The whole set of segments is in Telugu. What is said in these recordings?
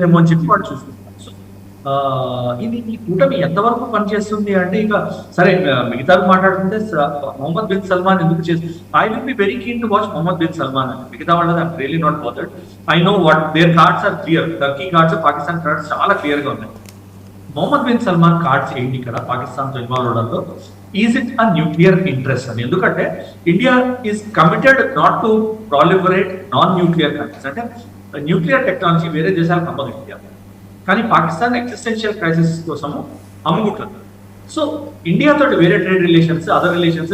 ఏమో అని చెప్పి వాడు చూసుకుంటారు. సో ఇది ఈ కూటమి ఎంతవరకు పనిచేస్తుంది అంటే ఇక సరే మిగతా మాట్లాడుతుంటే మొహమ్మద్ బిన్ సల్మాన్ ఎందుకు చేస్తుంది. I will be very keen to watch Mohammed bin Salman అని. మిగతా వాళ్ళది I'm really not bothered. I know what their cards are clear. Turkey cards, Pakistan cards చాలా క్లియర్ గా ఉన్నాయి. మొహమ్మద్ బిన్ సల్మాన్ కార్డ్స్ ఏంటి ఇక్కడ పాకిస్తాన్ తో ఇన్వాల్వ్ అవడంలో? Is it a nuclear interest అని? ఎందుకంటే India is committed not to proliferate non nuclear countries. అంటే న్యూక్లియర్ టెక్నాలజీ వేరే దేశాలకు అమ్మదు ఇండియా, కానీ పాకిస్తాన్ ఎగ్జిస్టెన్షియల్ క్రైసిస్ కోసము అమ్ముకుంటుంది. సో ఇండియాతో వేరే trade relations, other relations,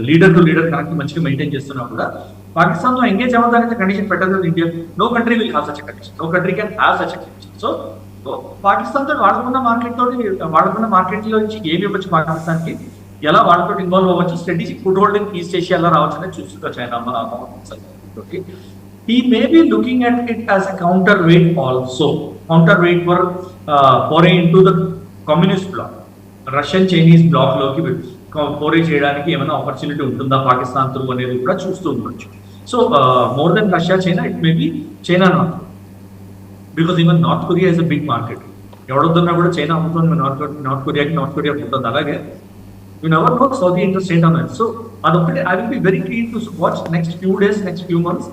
leader to leader connect మంచిగా మెయింటైన్ చేస్తున్నా కూడా పాకిస్తాన్ తో ఎంగేజ్ అవ్వడానికి కండిషన్ పెట్టదు India. No country will have such condition. No country can have such condition. So Pakistan తో వాడుకున్న మార్కెట్ లో నుంచి ఏమి ఇవ్వచ్చు పాకిస్తాన్ కి, ఎలా వాళ్ళతో ఇన్వాల్వ్ అవ్వచ్చు, స్ట్రాటజిక్ ఫుడ్ హోల్డింగ్ ఈస్ట్ ఏషియాలో రావచ్చు అనేది చూస్తుందా China. He may be looking at it as a counterweight also, counterweight for foray into the communist bloc, Russian Chinese bloc లోకి foray చేయడానికి ఏమైనా ఆపర్చునిటీ ఉంటుందా పాకిస్తాన్ తో అనేది కూడా చూస్తూ ఉండొచ్చు. So more than Russia China, it may be China not, because even North Korea is a big market. ఎవడొద్దున్నా కూడా చైనా అమ్ముతుంది నార్త్ కొరియా ఉంటుంది. అలాగే you never know Saudi interest ఏంటన్నా. సో అదొకటి I will be very keen to watch next few days, next few months.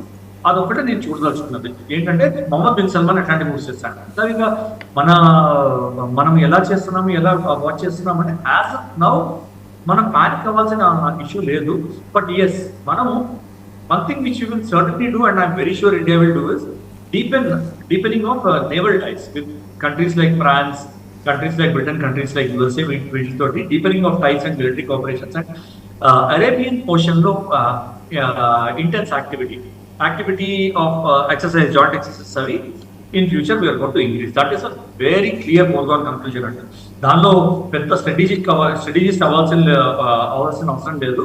అదొకటే నేను చూడదలుచుకున్నది ఏంటంటే మొహమ్మద్ బిన్ సల్మాన్ అట్లాంటి మూవ్స్ చేస్తాడు. సరిగా మనం ఎలా చేస్తున్నాము, ఎలా వాచ్ చేస్తున్నాం అంటే యాజ్ నౌ మనం ప్యానిక్ అవ్వాల్సిన ఇష్యూ లేదు. బట్ ఎస్, మనము one thing which you will certainly do and I'm very sure India will do is deepening of naval ties with countries like France, countries like Britain, countries like USA, with deepening of ties and military cooperations. And Arabian Ocean lo intense activity of exercise, joint exercise survey in future we are going to increase. That is a very clear foregone conclusion. దానిలో పెద్ద స్ట్రాటజిస్ట్ అవ్వాల్సిన అవసరం లేదు.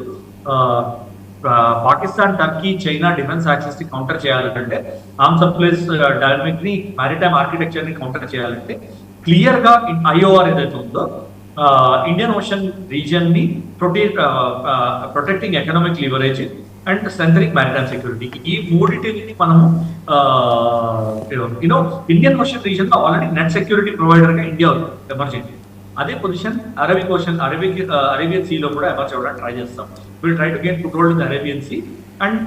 Pakistan, Turkey, China defence access ని కౌంటర్ చేయాలంటే, ఆర్మ్స్ సప్లైస్ డైనమిక్ ని, మారిటైమ్ ఆర్కిటెక్చర్ ని కౌంటర్ చేయాలంటే క్లియర్ గా IOR ఏదైతే ఉందో ఇండియన్ ఓషన్ రీజియన్ ని protecting economic leverage and strengthening maritime security, ఈ మూడింటిని మనము ఇండియన్ ఓషన్ రీజియన్ లో ఆల్రెడీ నెట్ సెక్యూరిటీ ప్రొవైడర్ గా ఇండియా ఎమర్జెన్సీ. అదే పొజిషన్ అరేబియన్ సీలో కూడా ఎమర్జ్ అవ్వడానికి ట్రై చేస్తాం. Will try to get control in the Arabian Sea and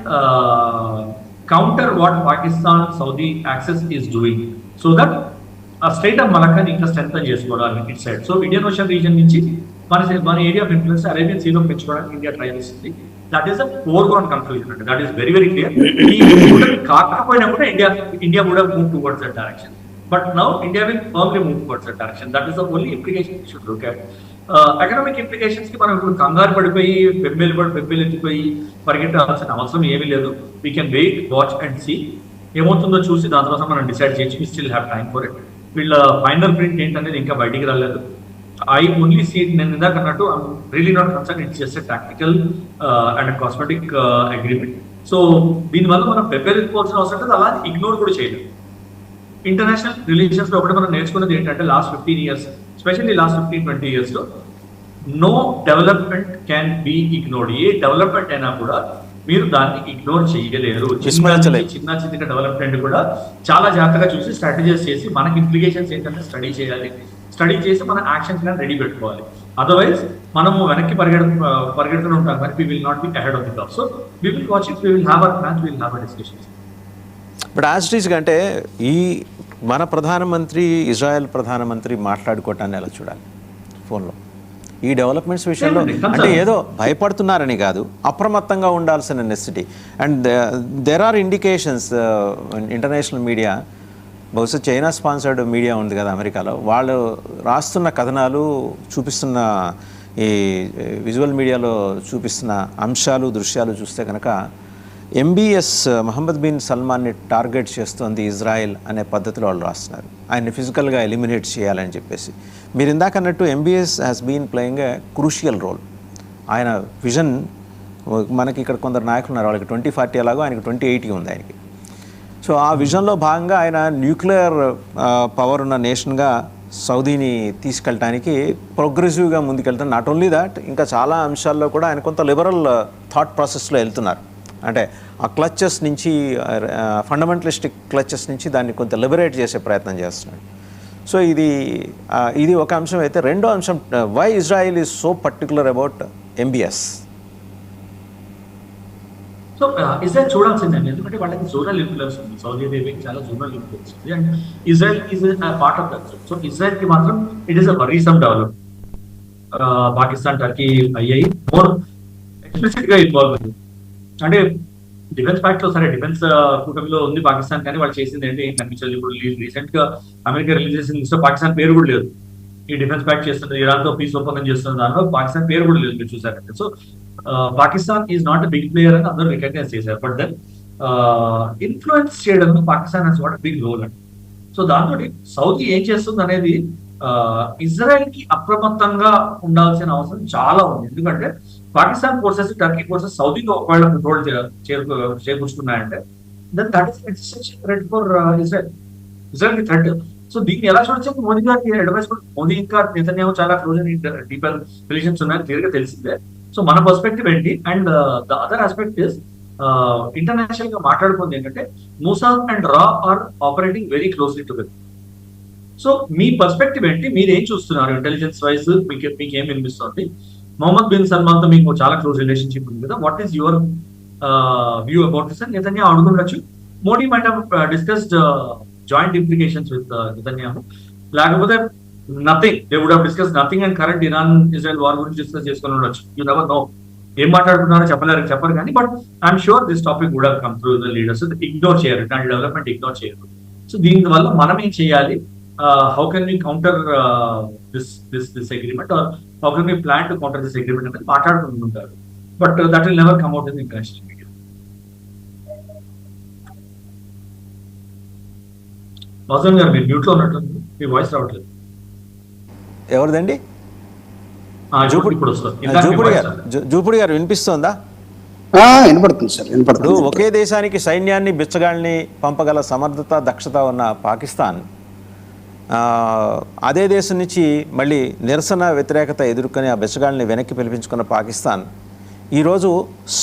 counter what Pakistan, Saudi axis is doing, so that ఆ స్టేట్ ఆఫ్ మలక్కాని ఇంకా స్ట్రెంథన్ చేసుకోవడానికి it side. So Indian Ocean region నుంచి మన ఏరియా ఆఫ్ ఇన్ఫ్లుయెన్స్ అరేబియన్ సీలో పెంచుకోవడానికి ఇండియా ట్రై చేస్తుంది. That is a foreground conclusion అంటే that is very very clear. కాకపోయినా కూడా ఇండియా కూడా move towards that direction. But now India will firmly move towards that direction. That is the only implication we should look at. Economic implications కి మనం ఇప్పుడు కంగారు పడిపోయి బెబ్బెలెత్తిపోయి పరిగెట్టాల్సిన అవసరం ఏమీ లేదు. We can wait, watch and see. ఏమవుతుందో చూసి దాని తర్వాత మనం డిసైడ్ చేయొచ్చు. We still have time for it. వీళ్ళ ఫైనల్ ప్రింట్ ఏంటనేది ఇంకా బయటికి రాలేదు. I only see it, నేను ఇందాక అన్నట్టు I'm really not concerned. It's just a tactical and a cosmetic agreement. So దీనివల్ల మనం బెబ్బెలెత్తిపోవాల్సిన అవసరం లేదు, అలా ఇగ్నోర్ కూడా చేయలేదు. ఇంటర్నేషనల్ రిలేషన్స్ లో ఒకటి మనం నేర్చుకున్నది ఏంటంటే last 15 years, especially last 15-20 years లో no development can be ignored. ఏ డెవలప్మెంట్ అయినా కూడా మీరు దాన్ని ఇగ్నోర్ చేయలేరు. చిన్న డెవలప్మెంట్ కూడా చాలా జాగ్రత్తగా చూసి స్ట్రాటజైజ్ చేసి మనకి ఇంప్లికేషన్స్ ఏంటంటే స్టడీ చేయాలి. స్టడీ చేసి మన యాక్షన్ ప్లాన్ రెడీ పెట్టుకోవాలి. అదర్వైజ్ మనము వెనక్కి పరిగెడుతూనే ఉంటాం, కానీ we will not be ahead of the curve. So we will watch it, we will have our plans, we will have our discussions. But యాజ్టీస్గా అంటే ఈ మన ప్రధానమంత్రి, ఇజ్రాయెల్ ప్రధానమంత్రి మాట్లాడుకోవటాన్ని ఎలా చూడాలి ఫోన్లో? ఈ డెవలప్మెంట్స్ విషయంలో అంటే ఏదో భయపడుతున్నారని కాదు, అప్రమత్తంగా ఉండాల్సిన necessity. And there are indications, international media, బహుశా చైనా స్పాన్సర్డ్ మీడియా ఉంది కదా అమెరికాలో, వాళ్ళు రాస్తున్న కథనాలు, చూపిస్తున్న ఈ విజువల్ మీడియాలో చూపిస్తున్న అంశాలు, దృశ్యాలు చూస్తే కనుక MBS మొహమ్మద్ బిన్ సల్మాన్ని టార్గెట్ చేస్తోంది ఇజ్రాయెల్ అనే పద్ధతిలో వాళ్ళు రాస్తున్నారు. ఆయన్ని ఫిజికల్గా ఎలిమినేట్ చేయాలని చెప్పేసి. మీరు ఇందాక అన్నట్టు MBS has been playing a crucial role. ఆయన విజన్, మనకి ఇక్కడ కొందరు నాయకులు ఉన్నారు, వాళ్ళకి 2040 అలాగో, ఆయనకి 2080 ఉంది ఆయనకి. సో ఆ విజన్లో భాగంగా ఆయన న్యూక్లియర్ పవర్ ఉన్న నేషన్గా సౌదీని తీసుకెళ్ళటానికి ప్రోగ్రెసివ్గా ముందుకెళ్తారు. నాట్ ఓన్లీ దాట్, ఇంకా చాలా అంశాల్లో కూడా ఆయన కొంత లిబరల్ థాట్ ప్రాసెస్లో వెళ్తున్నారు. అంటే ఆ క్లచెస్ నుంచి ఫండమెంటలిస్టిక్ క్లచెస్ నుంచి దాన్ని కొంత లిబరేట్ చేసే ప్రయత్నం చేస్తున్నాడు. సో ఇది ఒక అంశం అయితే, రెండో అంశం why Israel is so particular about MBS. So Israel చూడాల్సిందండి, ఎందుకంటే వాళ్ళకి జోనల్ ఇన్ఫ్లుయెన్స్ ఉంది, సౌదీ అరేబియాకి చాలా జోనల్ ఇన్ఫ్లుయెన్స్ ఉంది, and Israel is part of that. So Israel కి మాత్రం it is a worrisome develop. Pakistan, Turkey అయ్యాయి మోర్ ఎక్స్ప్లిసిట్ గా ఇన్వాల్వ్ అయ్యింది. అంటే డిఫెన్స్ ప్యాక్ట్ లో, సరే డిఫెన్స్ కూటమిలో ఉంది పాకిస్తాన్, కానీ వాళ్ళు చేసింది ఏంటి ఏం కనిపించలేదు. ఇప్పుడు రీసెంట్ గా అమెరికా రిలీజ్ చేసిన లిస్ట్ లో పాకిస్తాన్ పేరు కూడా లేదు. ఈ డిఫెన్స్ ప్యాక్ట్ చేస్తుంది, ఇరాన్ తో పీస్ ఒప్పందం చేస్తున్న దానిలో పాకిస్తాన్ పేరు కూడా లేదు, మీరు చూసారంటే. So Pakistan is not a big player అని అందరూ రికగ్నైజ్ చేశారు. బట్ దెన్ ఇన్ఫ్లుయెన్స్ చేయడంలో Pakistan has what big role అండి. సో దాంతో సౌదీ ఏం చేస్తుంది అనేది ఇజ్రాయెల్ కి అప్రమత్తంగా ఉండాల్సిన అవసరం చాలా ఉంది. ఎందుకంటే పాకిస్తాన్ ఫోర్సెస్, టర్కీ ఫోర్సెస్ సౌదీలో ఒకవేళ కంట్రోల్ చేకూర్చుకున్నాయంటే then that is existential threat for Israel కి థ్రెట్. సో దీన్ని ఎలా చూడొచ్చు, మోదీ గారికి అడ్వైస్, మోదీ ఇంకా నెతన్యాహు చాలా క్లోజ్ అండ్ డీపర్ రిలేషన్స్ ఉన్నాయని క్లియర్ గా తెలిసిందే. సో మన పర్స్పెక్టివ్ ఏంటి, and the other aspect is international గా మాట్లాడుకుంది ఏంటంటే మూసాద్ అండ్ రా are operating very closely together. So మీ పర్స్పెక్టివ్ ఏంటి, మీరు ఏం చూస్తున్నారు ఇంటెలిజెన్స్ వైజ్, మీకు ఏం వినిపిస్తుంది? మొహమ్మద్ బిన్ సల్మాన్ తో మీకు చాలా క్లోజ్ రిలేషన్షిప్ ఉంది కదా, what is your view about this అని నెతన్యాహు అడుగుండొచ్చు. Modi might have discussed joint implications with Netanyahu, లేకపోతే nothing, they would have discuss nothing and current Iran Israel war గురించి డిస్కస్ చేసుకుని ఉండొచ్చు. యూ నెవర్ నో, ఏం మాట్లాడుతున్నారో చెప్పరు కానీ, but I'm sure this topic would have come through the leaders. Ignore చేయరు, ఇట్లాంటి డెవలప్మెంట్ ఇగ్నోర్ చేయరు. సో దీని వల్ల మనం ఏం చేయాలి, how can we counter this agreement, or how can we plan to counter this agreement అనేది మాట్లాడుకుంటుంటారు. But that will never come out in the international media. Vasan గారు మీరు మ్యూట్ లో ఉన్నట్టుంది, మీ వాయిస్ రావట్లేదు. ఎవరిదండి? ఇప్పుడు వస్తుంది. జూపుడి గారు వినిపిస్తోందా? వినపడుతుంది సార్, వినపడుతుంది. ఒకే దేశానికి సైన్యాన్ని, బిచ్చగాళ్ళని పంపగల సమర్థత, దక్షత ఉన్న పాకిస్తాన్ అదే దేశం నుంచి మళ్ళీ నిరసన, వ్యతిరేకత ఎదుర్కొని ఆ బెచ్చగాళ్ళని వెనక్కి పిలిపించుకున్న పాకిస్తాన్ ఈరోజు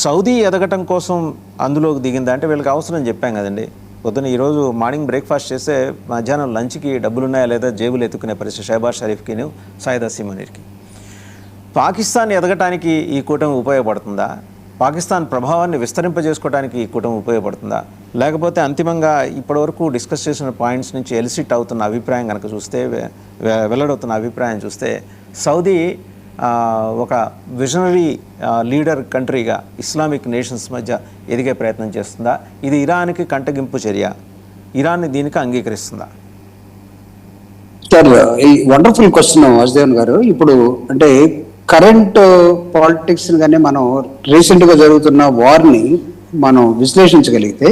సౌదీ ఎదగటం కోసం అందులోకి దిగిందా అంటే వీళ్ళకి అవసరం చెప్పాం కదండి. పొద్దున ఈరోజు మార్నింగ్ బ్రేక్ఫాస్ట్ చేస్తే మధ్యాహ్నం లంచ్కి డబ్బులు ఉన్నాయా లేదా జేబులు ఎత్తుకునే పరిస్థితి షహబాజ్ షరీఫ్కి, సయద్ హసీమ్ అమీర్కి. పాకిస్తాన్ ఎదగటానికి ఈ కూటమి ఉపయోగపడుతుందా? పాకిస్తాన్ ప్రభావాన్ని విస్తరింపజేసుకోవడానికి ఈ కూటమి ఉపయోగపడుతుందా? లేకపోతే అంతిమంగా ఇప్పటివరకు డిస్కస్ చేసిన పాయింట్స్ నుంచి ఎలిసిట్ అవుతున్న అభిప్రాయం కనుక చూస్తే, వెల్లడవుతున్న అభిప్రాయం చూస్తే, సౌదీ ఒక విజనరీ లీడర్ కంట్రీగా ఇస్లామిక్ నేషన్స్ మధ్య ఎదిగే ప్రయత్నం చేస్తుందా? ఇది ఇరాన్కి కంటగింపు చర్య, ఇరాన్ దీనికి అంగీకరిస్తుందా? సార్, ఈ వండర్ఫుల్ క్వశ్చన్ వాసుదేవన్ గారు. ఇప్పుడు అంటే కరెంట్ పాలిటిక్స్ కానీ మనం రీసెంట్ గా జరుగుతున్న వార్ని మనం విశ్లేషించగలిగితే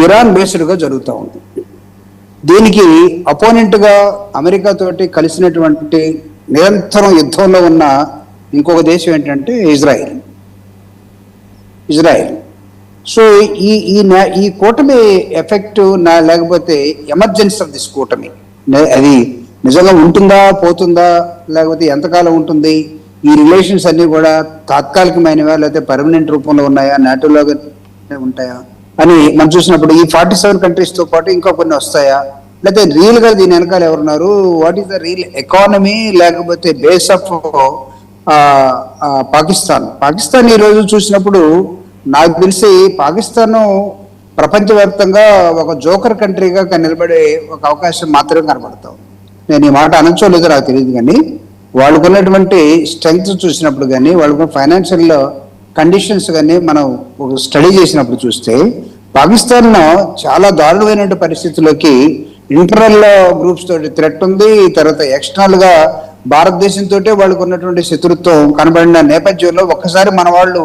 ఇరాన్ బేస్డ్గా జరుగుతూ ఉంది. దీనికి అపోనెంట్ గా అమెరికా తోటి కలిసినటువంటి నిరంతరం యుద్ధంలో ఉన్న ఇంకొక దేశం ఏంటంటే ఇజ్రాయిల్. సో ఈ కూటమి ఎఫెక్ట్ లేకపోతే ఎమర్జెన్సీ ఆఫ్ దిస్ కూటమి అది నిజంగా ఉంటుందా, పోతుందా, లేకపోతే ఎంతకాలం ఉంటుంది, ఈ రిలేషన్స్ అన్ని కూడా తాత్కాలికమైనవా లేకపోతే పర్మనెంట్ రూపంలో ఉన్నాయా, నాటోలో ఉంటాయా అని మనం చూసినప్పుడు ఈ 47 కంట్రీస్ తో పాటు ఇంకా కొన్ని వస్తాయా, లేకపోతే రియల్ గా దీని వెనకాల ఎవరున్నారు, what is the real economy, లేకపోతే బేస్ ఆఫ్ పాకిస్తాన్ ఈ రోజు చూసినప్పుడు నాకు తెలిసి పాకిస్తాన్ ప్రపంచవ్యాప్తంగా ఒక జోకర్ కంట్రీగా నిలబడే ఒక అవకాశం మాత్రమే కనబడతాం. నేను ఈ మాట అనొచ్చో లేదో నాకు తెలియదు, కానీ వాళ్ళకున్నటువంటి స్ట్రెంగ్త్ చూసినప్పుడు కానీ, వాళ్ళకున్న ఫైనాన్షియల్ కండిషన్స్ కానీ మనం ఒక స్టడీ చేసినప్పుడు చూస్తే పాకిస్తాన్ చాలా దారుణమైన పరిస్థితుల్లోకి ఇంటర్నల్ గ్రూప్స్ తోటి థ్రెట్ ఉంది. తర్వాత ఎక్స్టర్నల్ గా భారతదేశంతో వాళ్ళకు ఉన్నటువంటి శత్రుత్వం కనబడిన నేపథ్యంలో ఒక్కసారి మన వాళ్ళు